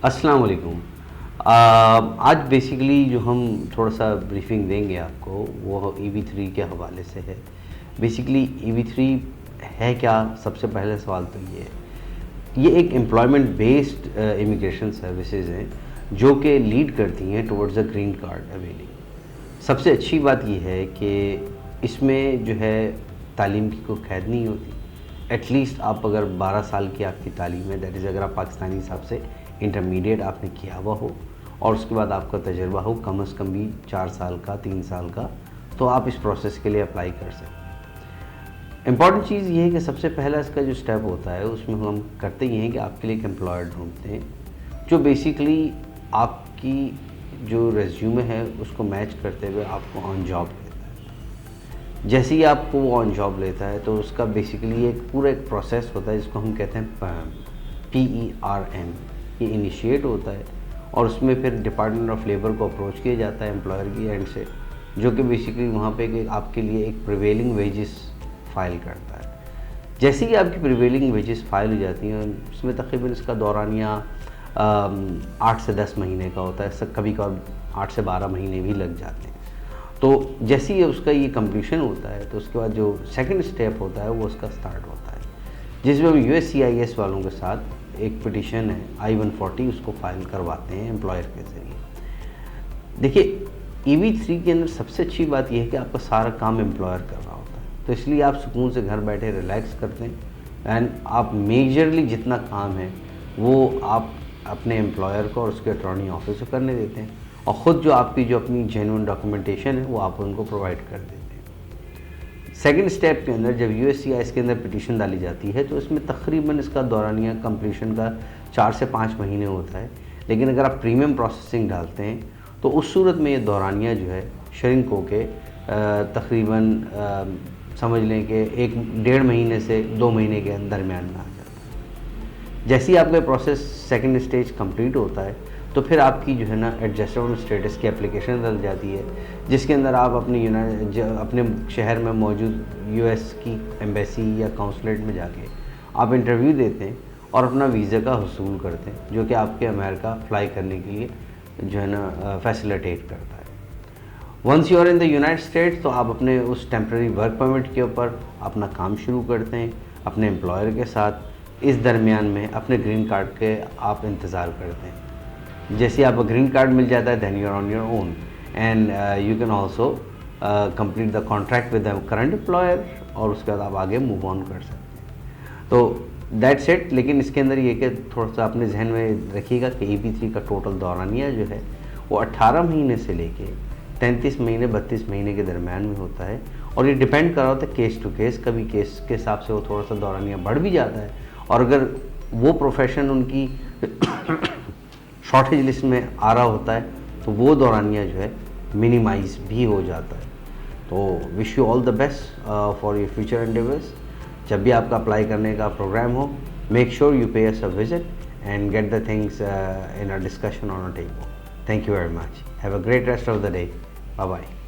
अस्सलाम वालेकुम। आज बेसिकली जो हम थोड़ा सा ब्रीफिंग देंगे आपको वो EB3 के हवाले से है। बेसिकली EB3 है क्या? सबसे पहले सवाल तो ये एक एम्प्लॉयमेंट बेस्ड इमिग्रेशन सर्विसेज हैं जो कि लीड करती हैं towards the green card availing. सबसे अच्छी बात यह है कि इसमें जो है तालीम की कोई कैद नहीं होती। एटलीस्ट आप अगर 12 साल की आपकी तालीम है, दैट इज़ अगर आप पाकिस्तानी हिसाब से इंटरमीडिएट आपने किया हुआ हो और उसके बाद आपका तजर्बा हो कम से कम भी 4 साल का, 3 साल का, तो आप इस प्रोसेस के लिए अप्लाई कर सकते हैं। इम्पॉर्टेंट चीज़ ये है कि सबसे पहला इसका जो स्टेप होता है उसमें हम करते ही हैं कि आपके लिए एक एम्प्लॉयर ढूंढते हैं जो बेसिकली आपकी जो रेज्यूमे है उसको मैच करते हुए आपको ऑन जॉब लेता है। जैसे ही आपको वो ऑन जॉब लेता है तो उसका बेसिकली एक पूरा एक प्रोसेस होता है जिसको हम कहते हैं PERM। ये इनिशिएट होता है और उसमें फिर डिपार्टमेंट ऑफ लेबर को अप्रोच किया जाता है एम्प्लॉयर की एंड से, जो कि बेसिकली वहाँ पे आपके लिए एक प्रिवेलिंग वेजेस फाइल करता है। जैसे ही आपकी प्रिवेलिंग वेजेस फाइल हो जाती हैं उसमें तकरीबन इसका दौरानिया 8 से 10 महीने का होता है, कभी कभी 8 से 12 महीने भी लग जाते हैं। तो जैसे ही उसका ये कंप्लीशन होता है तो उसके बाद जो सेकंड स्टेप होता है वो उसका स्टार्ट होता है, जिसमें हम USCIS वालों के साथ एक पिटिशन है I-140 उसको फाइल करवाते हैं एम्प्लॉयर के ज़रिए। देखिए EB3 के अंदर सबसे अच्छी बात यह है कि आपका सारा काम एम्प्लॉयर कर रहा होता है, तो इसलिए आप सुकून से घर बैठे रिलैक्स करते हैं एंड आप मेजरली जितना काम है वो आप अपने एम्प्लॉयर को और उसके अटॉर्नी ऑफिस को करने देते हैं और ख़ुद जो आपकी जो अपनी जेन्युइन डॉक्यूमेंटेशन है वो आप उनको प्रोवाइड कर देते हैं। सेकंड स्टेप के अंदर जब USCIS के अंदर पिटीशन डाली जाती है तो इसमें तकरीबन इसका दौरानिया कंप्लीशन का 4 से 5 महीने होता है, लेकिन अगर आप प्रीमियम प्रोसेसिंग डालते हैं तो उस सूरत में ये दौरानिया जो है श्रिंक होके तकरीबन समझ लें कि 1-1.5 महीने से 2 महीने के दरमियान में आ जाता है। जैसे ही आपका प्रोसेस सेकंड स्टेज कंप्लीट होता है तो फिर आपकी जो है ना एडजस्टमेंट स्टेटस की एप्लीकेशन डल जाती है, जिसके अंदर आप अपने शहर में मौजूद US की एम्बेसी या काउंसलेट में जाके आप इंटरव्यू देते हैं और अपना वीज़ा का हुसूल करते हैं, जो कि आपके अमेरिका फ्लाई करने के लिए जो है ना फैसिलिटेट करता है। Once you are in the United States तो आप अपने उस टेम्प्रेरी वर्क परमिट के ऊपर अपना काम शुरू करते हैं अपने एम्प्लॉयर के साथ। इस दरमियान में अपने ग्रीन कार्ड के आप इंतज़ार करते हैं। जैसे आपको ग्रीन कार्ड मिल जाता है then you are on your own and you can also complete the contract with the current employer और उसके बाद आप आगे मूव ऑन कर सकते हैं। तो दैट्स इट। लेकिन इसके अंदर ये कि थोड़ा सा अपने जहन में रखिएगा कि EB3 का टोटल दौरानिया जो है वो 18 महीने से लेके 33 महीने 32 महीने के दरमियान में होता है और ये डिपेंड कर रहा होता है केस टू केस। कभी केस के हिसाब से वो थोड़ा सा दौरानिया बढ़ भी जाता है और अगर वो प्रोफेशन उनकी शॉर्टेज लिस्ट में आ रहा होता है तो वो दौरानिया जो है मिनिमाइज भी हो जाता है। तो wish you all the best for your future endeavours. जब भी आपका अप्लाई करने का प्रोग्राम हो, make sure you pay us a visit and get the things in a discussion on a table. Thank you very much. Have a great rest of the day. Bye bye.